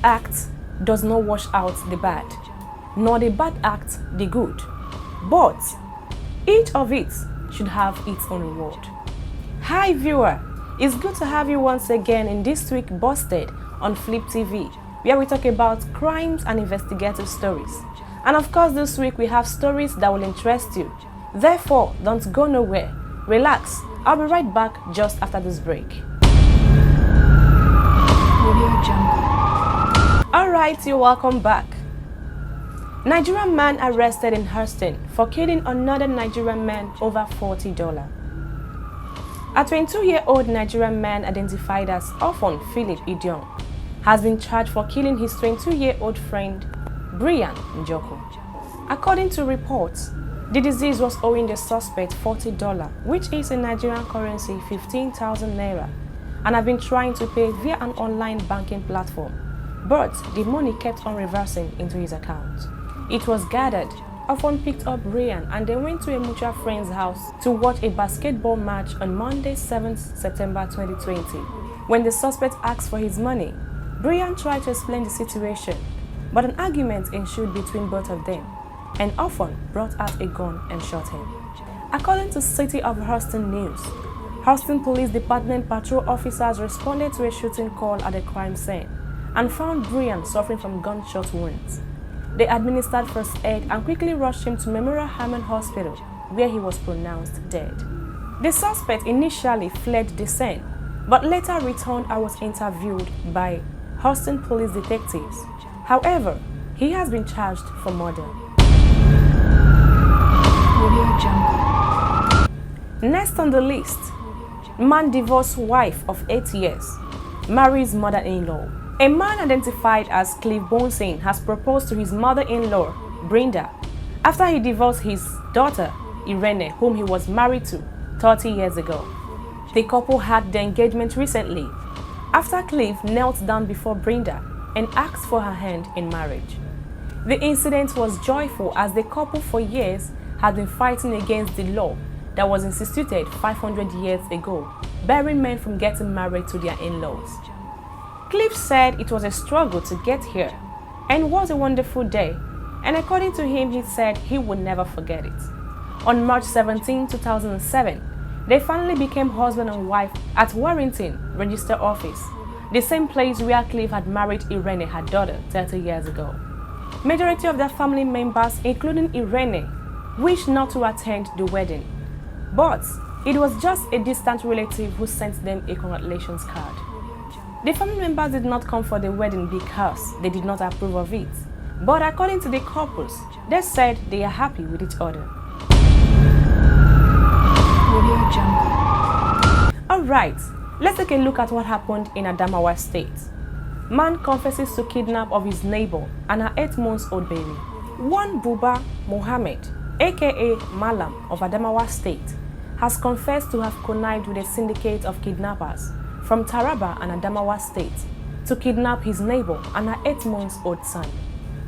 act does not wash out the bad, nor the bad act the good, but each of it should have its own reward. Hi viewer, it's good to have you once again in this week Busted on Flip TV, where we talk about crimes and investigative stories. And of course this week we have stories that will interest you. Therefore, don't go nowhere. Relax, I'll be right back just after this break. Alright, you're welcome back. Nigerian man arrested in Houston for killing another Nigerian man over $40. A 22-year-old Nigerian man identified as Ofon Philip Idion has been charged for killing his 22-year-old friend Brian Njoko. According to reports, the deceased was owing the suspect $40, which is in Nigerian currency 15,000 naira, and had been trying to pay via an online banking platform, but the money kept on reversing into his account. It was gathered, Ofon picked up Brian and they went to a mutual friend's house to watch a basketball match on Monday, 7th September 2020. When the suspect asked for his money, Brian tried to explain the situation, but an argument ensued between both of them, and Ofon brought out a gun and shot him. According to City of Houston News, Houston Police Department patrol officers responded to a shooting call at the crime scene and found Brian suffering from gunshot wounds. They administered first aid and quickly rushed him to Memorial Hermann Hospital, where he was pronounced dead. The suspect initially fled the scene, but later returned and was interviewed by Houston Police detectives. However, he has been charged for murder. Next on the list, man divorced wife of 8 years, marries mother-in-law. A man identified as Cliff Bonsin has proposed to his mother-in-law, Brenda, after he divorced his daughter, Irene, whom he was married to 30 years ago. The couple had their engagement recently, after Cliff knelt down before Brenda and asked for her hand in marriage. The incident was joyful as the couple for years had been fighting against the law that was instituted 500 years ago, barring men from getting married to their in-laws. Cliff said it was a struggle to get here and was a wonderful day, and according to him, he said he would never forget it. On March 17, 2007, they finally became husband and wife at Warrington Register Office, the same place where Cliff had married Irene, her daughter, 30 years ago. Majority of their family members, including Irene, wished not to attend the wedding, but it was just a distant relative who sent them a congratulations card. The family members did not come for the wedding because they did not approve of it, but according to the couples, they said they are happy with each other. Alright, let's take a look at what happened in Adamawa State. Man confesses to kidnap of his neighbor and her 8-month-old baby. One Buba Mohammed, aka Malam of Adamawa State, has confessed to have connived with a syndicate of kidnappers from Taraba and Adamawa State to kidnap his neighbor and her 8-month-old son.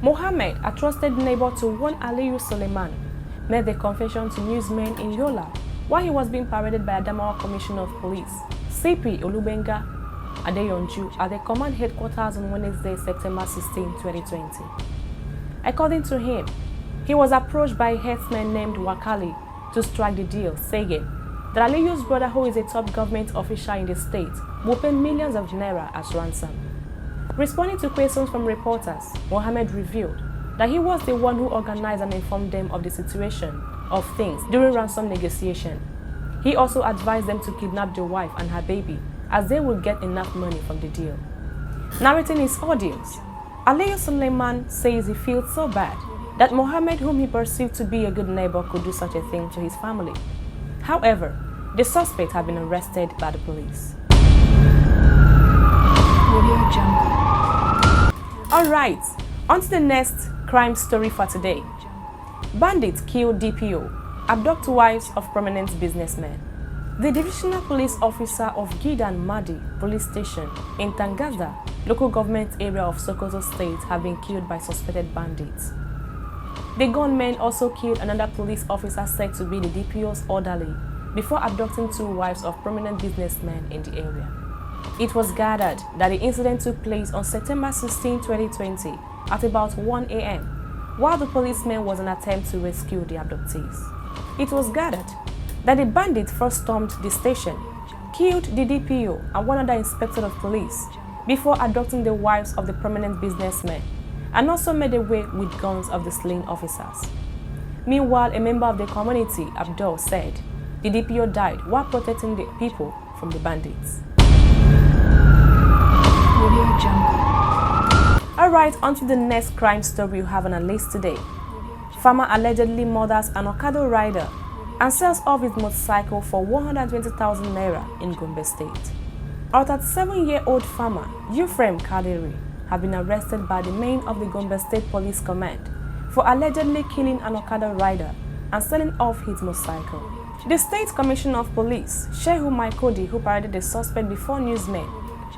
Mohammed, a trusted neighbor to one Aliyu Suleiman, made the confession to newsmen in Yola while he was being paraded by Adamawa Commissioner of Police, CP Olubenga Adeyonju, at the command headquarters on Wednesday, September 16, 2020. According to him, he was approached by a herdsman named Wakali to strike the deal, saying that Aliyu's brother, who is a top government official in the state, will pay millions of naira as ransom. Responding to questions from reporters, Mohammed revealed that he was the one who organized and informed them of the situation of things during ransom negotiation. He also advised them to kidnap the wife and her baby, as they would get enough money from the deal. Narrating his audience, Aliyu Suleiman says he feels so bad that Mohammed, whom he perceived to be a good neighbor, could do such a thing to his family. However, the suspect had been arrested by the police. Alright, on to the next crime story for today. Bandits kill DPO, abduct wives of prominent businessmen. The divisional police officer of Gidan Madi police station in Tangaza, local government area of Sokoto State, have been killed by suspected bandits. The gunmen also killed another police officer said to be the DPO's orderly before abducting 2 wives of prominent businessmen in the area. It was gathered that the incident took place on September 16, 2020 at about 1 a.m. while the policeman was in an attempt to rescue the abductees. It was gathered that the bandits first stormed the station, killed the DPO and one other inspector of police before abducting the wives of the prominent businessmen, and also made away with guns of the slain officers. Meanwhile, a member of the community, Abdul, said the DPO died while protecting the people from the bandits. Alright, on to the next crime story we have on our list today. Farmer allegedly murders an Okada rider and sells off his motorcycle for 120,000 naira in Gombe State. Our 37-year-old farmer, Euphrem Kadiri, have been arrested by the men of the Gombe State Police Command for allegedly killing an Okada rider and selling off his motorcycle. The State Commissioner of Police, Shehu Maikodi, who paraded the suspect before newsmen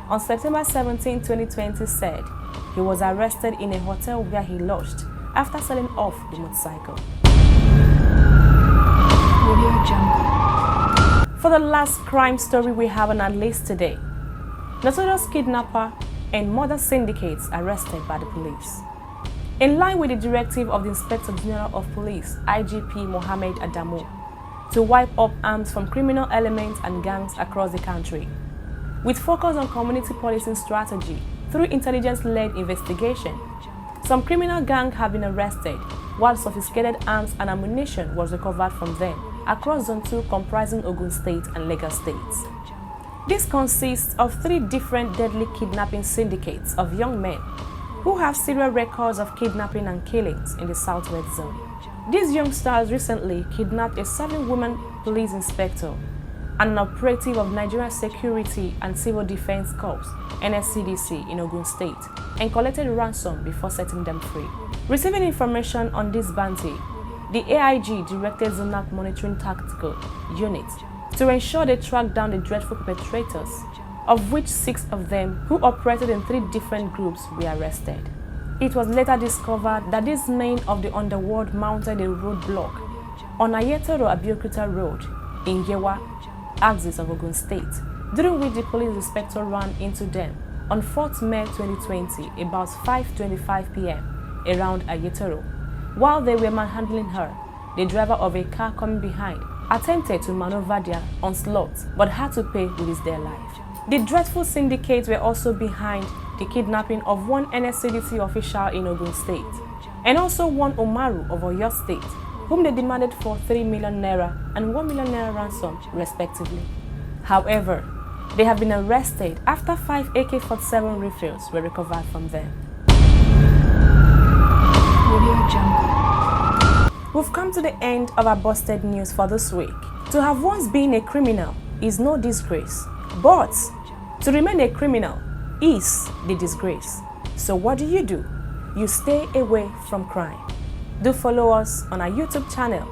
on September 17, 2020, said he was arrested in a hotel where he lodged after selling off the motorcycle. For the last crime story we have on our list today, notorious kidnapper and murder syndicates arrested by the police. In line with the directive of the Inspector General of Police, IGP Mohammed Adamu, to wipe up arms from criminal elements and gangs across the country, with focus on community policing strategy through intelligence-led investigation, some criminal gangs have been arrested, while sophisticated arms and ammunition was recovered from them across Zone 2 comprising Ogun State and Lagos States. This consists of 3 different deadly kidnapping syndicates of young men who have serial records of kidnapping and killings in the Southwest Zone. These youngsters recently kidnapped a 7-woman police inspector and an operative of Nigerian Security and Civil Defense Corps (NSCDC) in Ogun State and collected ransom before setting them free. Receiving information on this bounty, the AIG directed Zonal Monitoring Tactical Unit to ensure they tracked down the dreadful perpetrators, of which 6 of them, who operated in 3 different groups, were arrested. It was later discovered that these men of the underworld mounted a roadblock on Ayetoro-Abeokuta Road in Yewa, axis of Ogun State, during which the police inspector ran into them on 4th May 2020 about 5:25 p.m. around Ayetoro. While they were manhandling her, the driver of a car coming behind attempted to maneuver their onslaught but had to pay with his dear life. The dreadful syndicates were also behind the kidnapping of one NSCDC official in Ogun State and also one Omaru of Oyo State, whom they demanded for 3 million naira and 1 million naira ransom, respectively. However, they have been arrested after 5 AK-47 rifles were recovered from them. We've come to the end of our busted news for this week. To have once been a criminal is no disgrace, but to remain a criminal is the disgrace. So what do? You stay away from crime. Do follow us on our YouTube channel.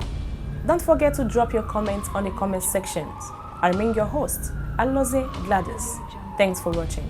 Don't forget to drop your comments on the comment sections. I remain your host, ALL3G3DLY. Thanks for watching.